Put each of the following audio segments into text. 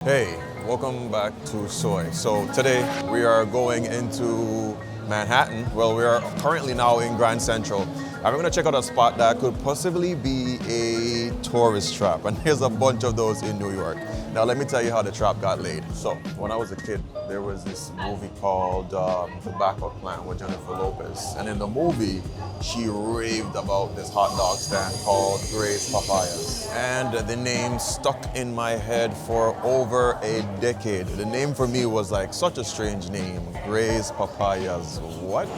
Hey, welcome back to Soai. So today we are going into Manhattan. Well, we are currently now in Grand Central. And we're gonna check out a spot that could possibly be a tourist trap. And there's a bunch of those in New York. Now let me tell you how the trap got laid. So when I was a kid, there was this movie called The Backup Plan with Jennifer Lopez. And in the movie, she raved about this hot dog stand called Gray's Papayas. And the name stuck in my head for over a decade. The name for me was like such a strange name, Gray's Papayas, what?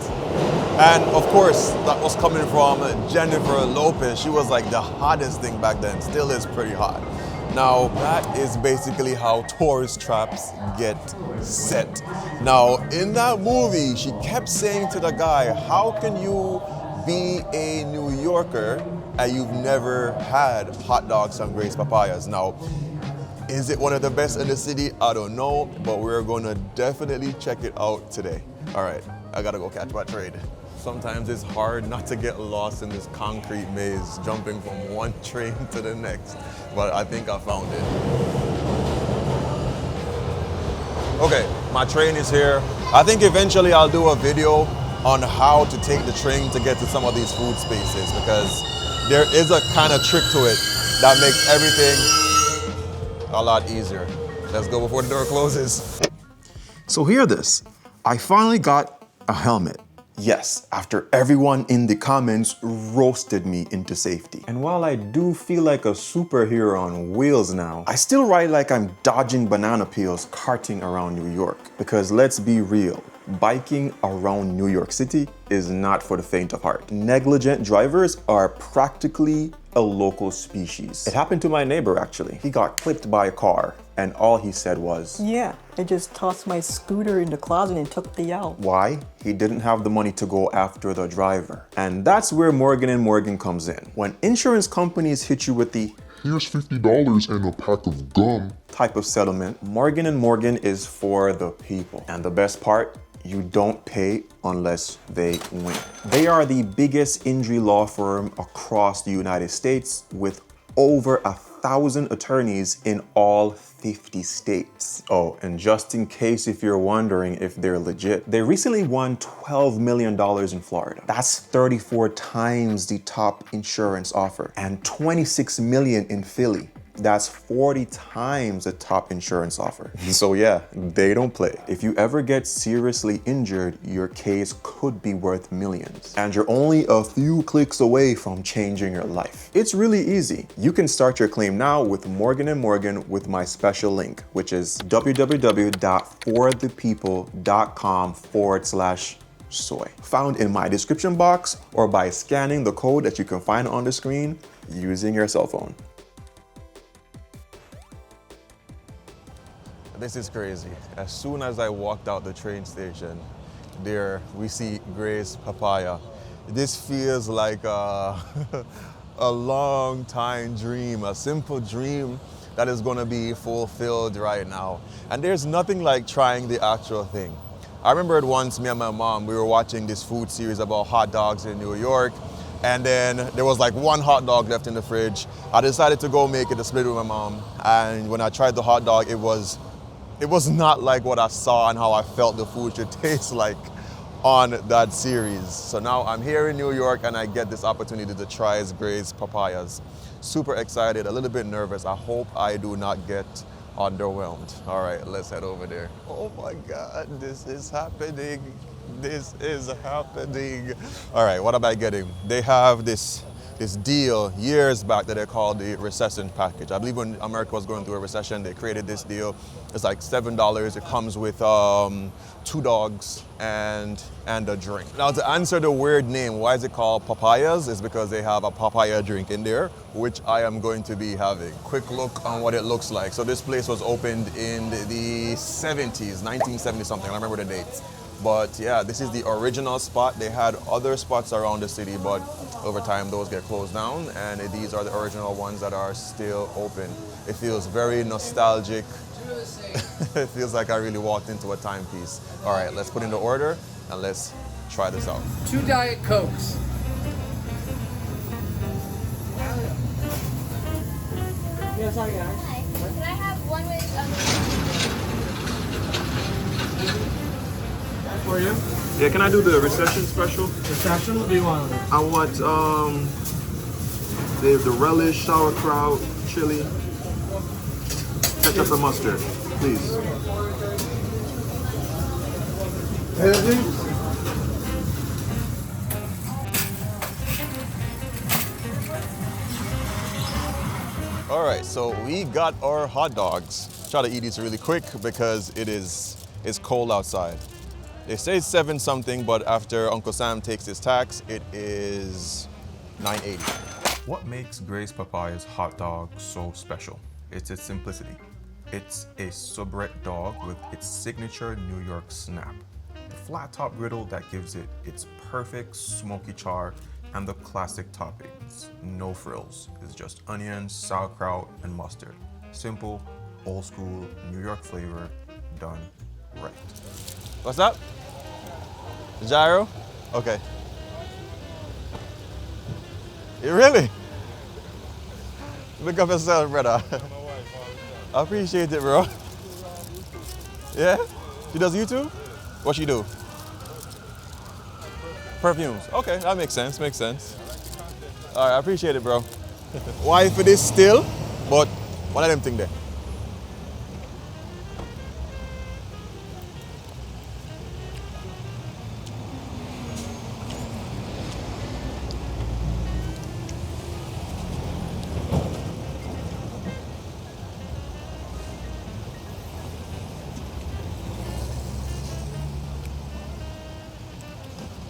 And of course, that was coming from Jennifer Lopez. She was like the hottest thing back then, still is pretty hot. Now, that is basically how tourist traps get set. Now, in that movie, she kept saying to the guy, how can you be a New Yorker and you've never had hot dogs and Gray's Papayas? Now, is it one of the best in the city? I don't know, but we're gonna definitely check it out today. All right, I gotta go catch my train. Sometimes it's hard not to get lost in this concrete maze, jumping from one train to the next, but I think I found it. Okay, my train is here. I think eventually I'll do a video on how to take the train to get to some of these food spaces, because there is a kind of trick to it that makes everything a lot easier. Let's go before the door closes. So hear this, I finally got a helmet. Yes, after everyone in the comments roasted me into safety. And while I do feel like a superhero on wheels now, I still ride like I'm dodging banana peels carting around New York. Because let's be real, biking around New York City is not for the faint of heart. Negligent drivers are practically a local species. It happened to my neighbor actually. He got clipped by a car and all he said was, "Yeah, I just tossed my scooter in the closet and took the out." Why? He didn't have the money to go after the driver. And that's where Morgan & Morgan comes in. When insurance companies hit you with the "Here's $50 and a pack of gum" type of settlement, Morgan & Morgan is for the people. And the best part, you don't pay unless they win. They are the biggest injury law firm across the United States with over 1,000 attorneys in all 50 states. Oh, and just in case if you're wondering if they're legit, they recently won $12 million in Florida. That's 34 times the top insurance offer, and 26 million in Philly. That's 40 times the top insurance offer. So yeah, they don't play. If you ever get seriously injured, your case could be worth millions. And you're only a few clicks away from changing your life. It's really easy. You can start your claim now with Morgan & Morgan with my special link, which is www.forthepeople.com/soy. Found in my description box or by scanning the code that you can find on the screen using your cell phone. This is crazy. As soon as I walked out the train station, there we see Gray's Papaya. This feels like a long time dream, a simple dream that is gonna be fulfilled right now. And there's nothing like trying the actual thing. I remember once, me and my mom, we were watching this food series about hot dogs in New York, and then there was like one hot dog left in the fridge. I decided to go make it a split with my mom, and when I tried the hot dog, it was not like what I saw and how I felt the food should taste like on that series. So now I'm here in New York and I get this opportunity to try Gray's Papayas. Super excited, a little bit nervous. I hope I do not get underwhelmed. All right, let's head over there. Oh my God, this is happening. This is happening. All right, what am I getting? They have this deal years back that they called the recession package. I believe when America was going through a recession, they created this deal. It's like $7. It comes with 2 dogs and a drink. Now to answer the weird name, why is it called Papayas? It's because they have a papaya drink in there, which I am going to be having. Quick look on what it looks like. So this place was opened in the 70s, 1970 something, I remember the dates. But yeah, this is the original spot. They had other spots around the city, but over time those get closed down, and these are the original ones that are still open. It feels very nostalgic. It feels like I really walked into a timepiece. All right, let's put in the order and let's try this out. 2 Diet Cokes. Yes, I am. Hi. Can I have One with For you? Yeah, can I do the recession special? Recession? What do you want? I want the relish, sauerkraut, chili, ketchup and mustard, please. All right, so we got our hot dogs. Try to eat these really quick because it's cold outside. They say 7 something, but after Uncle Sam takes his tax, it is 9.80. What makes Gray's Papayas hot dog so special? It's its simplicity. It's a soubrette dog with its signature New York snap. The flat top griddle that gives it its perfect smoky char and the classic toppings. No frills. It's just onions, sauerkraut, and mustard. Simple, old school, New York flavor, done right. What's up? Gyro? Okay. You really? Look up yourself, brother. I appreciate it, bro. Yeah? She does YouTube? What she do? Perfumes. Okay, that makes sense, makes sense. All right, I appreciate it, bro. Why for this still? But one of them thing there.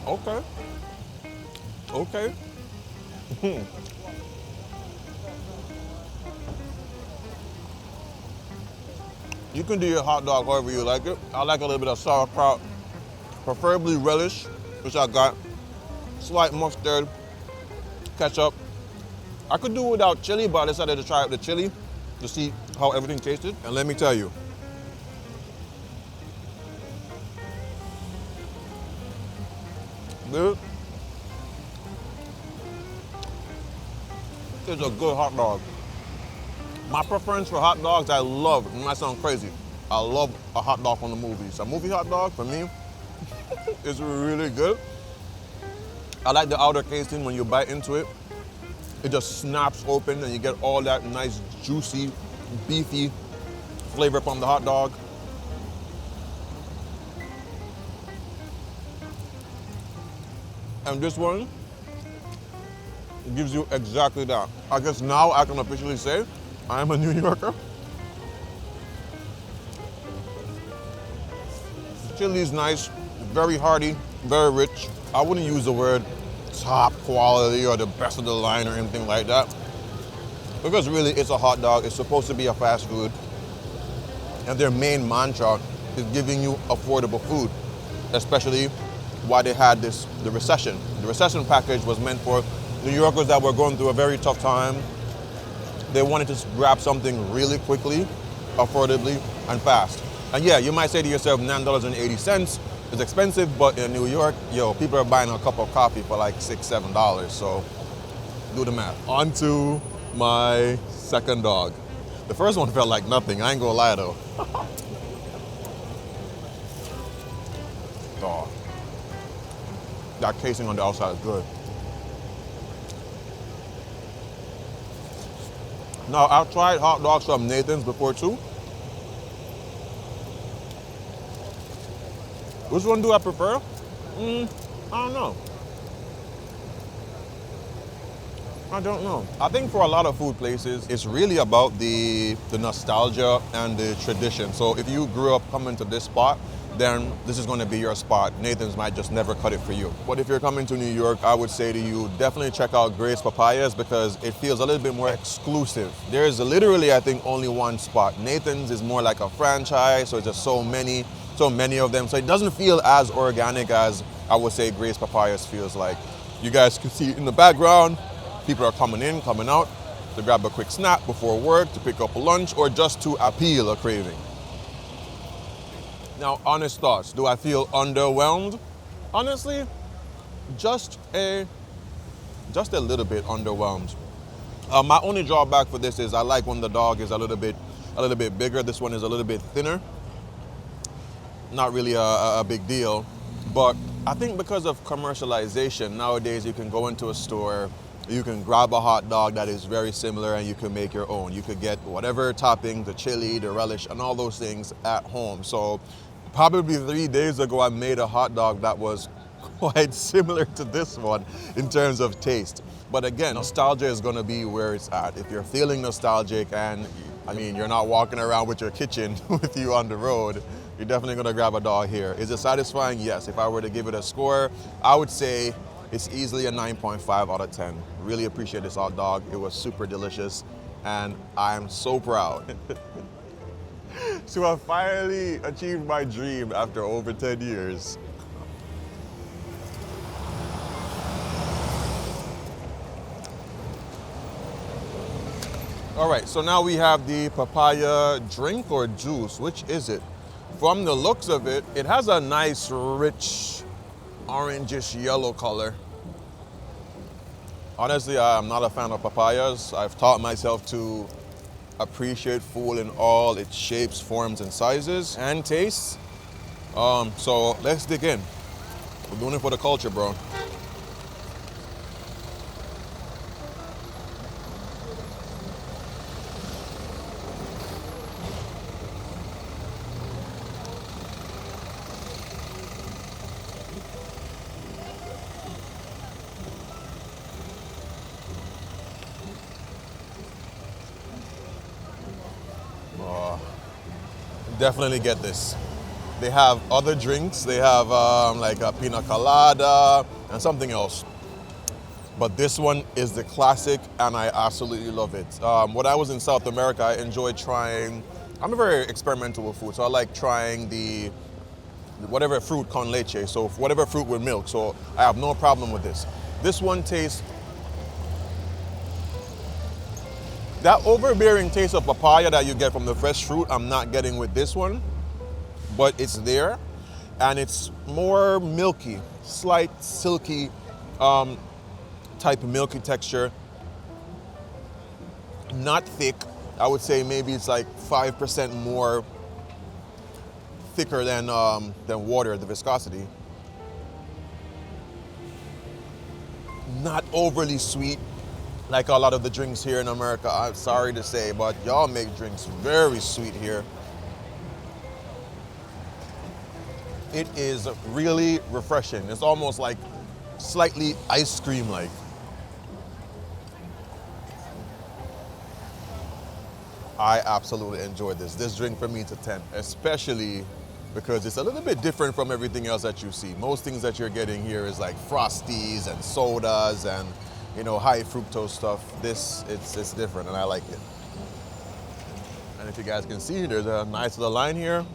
Okay. Okay. You can do your hot dog however you like it. I like a little bit of sauerkraut, preferably relish, which I got, slight mustard, ketchup. I could do without chili, but I decided to try out the chili to see how everything tasted. And let me tell you, dude, it's a good hot dog. My preference for hot dogs, I love, it might sound crazy, I love a hot dog from the movies. A movie hot dog, for me, is really good. I like the outer casing. When you bite into it, it just snaps open and you get all that nice, juicy, beefy flavor from the hot dog. And this one gives you exactly that. I guess now I can officially say I am a New Yorker. Chili is nice, very hearty, very rich. I wouldn't use the word top quality or the best of the line or anything like that, because really it's a hot dog. It's supposed to be a fast food, and their main mantra is giving you affordable food, especially why they had the recession. The recession package was meant for New Yorkers that were going through a very tough time. They wanted to grab something really quickly, affordably, and fast. And yeah, you might say to yourself, $9.80 is expensive, but in New York, yo, people are buying a cup of coffee for like $6, $7. So do the math. On to my second dog. The first one felt like nothing, I ain't gonna lie though. Oh. That casing on the outside is good. Now, I've tried hot dogs from Nathan's before too. Which one do I prefer? I don't know. I don't know. I think for a lot of food places, it's really about the nostalgia and the tradition. So if you grew up coming to this spot, then this is going to be your spot. Nathan's might just never cut it for you. But if you're coming to New York, I would say to you, definitely check out Gray's Papayas because it feels a little bit more exclusive. There's literally, I think, only one spot. Nathan's is more like a franchise, so it's just so many of them. So it doesn't feel as organic as I would say Gray's Papayas feels like. You guys can see in the background, people are coming in, coming out to grab a quick snack before work, to pick up a lunch, or just to appeal a craving. Now, honest thoughts, do I feel underwhelmed? Honestly, just a little bit underwhelmed. My only drawback for this is I like when the dog is a little bit a little bit bigger. This one is a little bit thinner. Not really a big deal, but I think because of commercialization, nowadays you can go into a store, you can grab a hot dog that is very similar and you can make your own. You could get whatever topping, the chili, the relish, and all those things at home. So probably 3 days ago, I made a hot dog that was quite similar to this one in terms of taste. But again, nostalgia is gonna be where it's at. If you're feeling nostalgic and, I mean, you're not walking around with your kitchen with you on the road, you're definitely gonna grab a dog here. Is it satisfying? Yes. If I were to give it a score, I would say it's easily a 9.5 out of 10. Really appreciate this hot dog. It was super delicious and I'm so proud. So I finally achieved my dream after over 10 years. All right, so now we have the papaya drink or juice. Which is it? From the looks of it, it has a nice, rich, orangish yellow color. Honestly, I'm not a fan of papayas. I've taught myself to appreciate food in all its shapes, forms, and sizes and tastes. So let's dig in. We're doing it for the culture, bro. Definitely get this. They have other drinks. They have like a pina colada and something else. But this one is the classic and I absolutely love it. When I was in South America, I enjoyed trying, I'm very experimental with food, so I like trying the whatever fruit con leche, so whatever fruit with milk, so I have no problem with this. This one tastes, that overbearing taste of papaya that you get from the fresh fruit, I'm not getting with this one, but it's there, and it's more milky, slight silky type of milky texture, not thick. I would say maybe it's like 5% more thicker than water, the viscosity. Not overly sweet, like a lot of the drinks here in America. I'm sorry to say, but y'all make drinks very sweet here. It is really refreshing. It's almost like slightly ice cream-like. I absolutely enjoyed this. This drink for me is a 10, especially because it's a little bit different from everything else that you see. Most things that you're getting here is like Frosties and sodas and, you know, high fructose stuff. This, it's different and I like it. And if you guys can see, there's a nice little line here.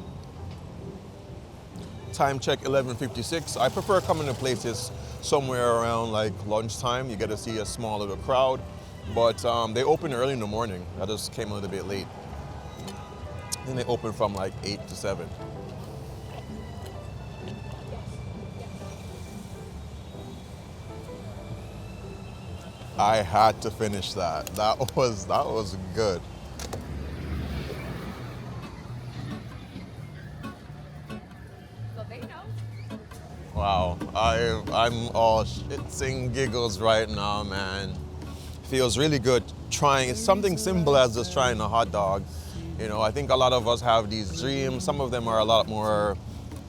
Time check 11:56. I prefer coming to places somewhere around like lunchtime. You get to see a small little crowd, but they open early in the morning. I just came a little bit late. And they open from like 8 to 7. I had to finish that. That was good. Wow, I'm all shits and giggles right now, man. Feels really good trying. It's something simple as just trying a hot dog. You know, I think a lot of us have these dreams. Some of them are a lot more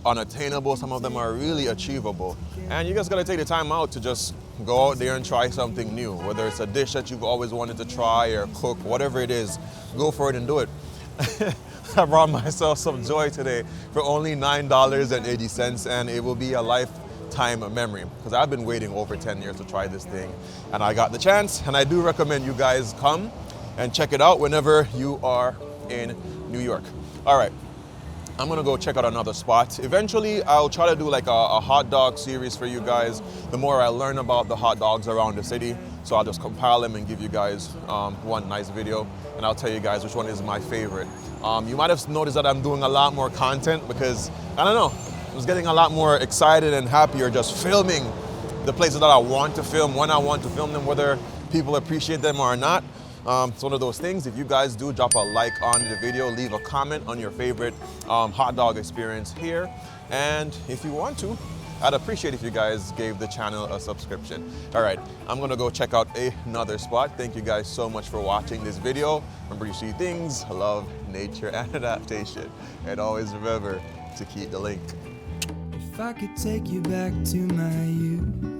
unattainable. Some of them are really achievable. And you just gotta take the time out to just go out there and try something new. Whether it's a dish that you've always wanted to try or cook, whatever it is, go for it and do it. I brought myself some joy today for only $9.80, and it will be a lifetime memory because I've been waiting over 10 years to try this thing, and I got the chance, and I do recommend you guys come and check it out whenever you are in New York. All right, I'm gonna go check out another spot. Eventually, I'll try to do like a hot dog series for you guys. The more I learn about the hot dogs around the city, so I'll just compile them and give you guys one nice video, and I'll tell you guys which one is my favorite. You might have noticed that I'm doing a lot more content because, I don't know, I was getting a lot more excited and happier just filming the places that I want to film, when I want to film them, whether people appreciate them or not. It's one of those things. If you guys do, drop a like on the video, leave a comment on your favorite hot dog experience here. And if you want to, I'd appreciate if you guys gave the channel a subscription. All right, I'm gonna go check out another spot. Thank you guys so much for watching this video. Remember, you see things, love, nature, and adaptation. And always remember to keep the link. If I could take you back to my youth,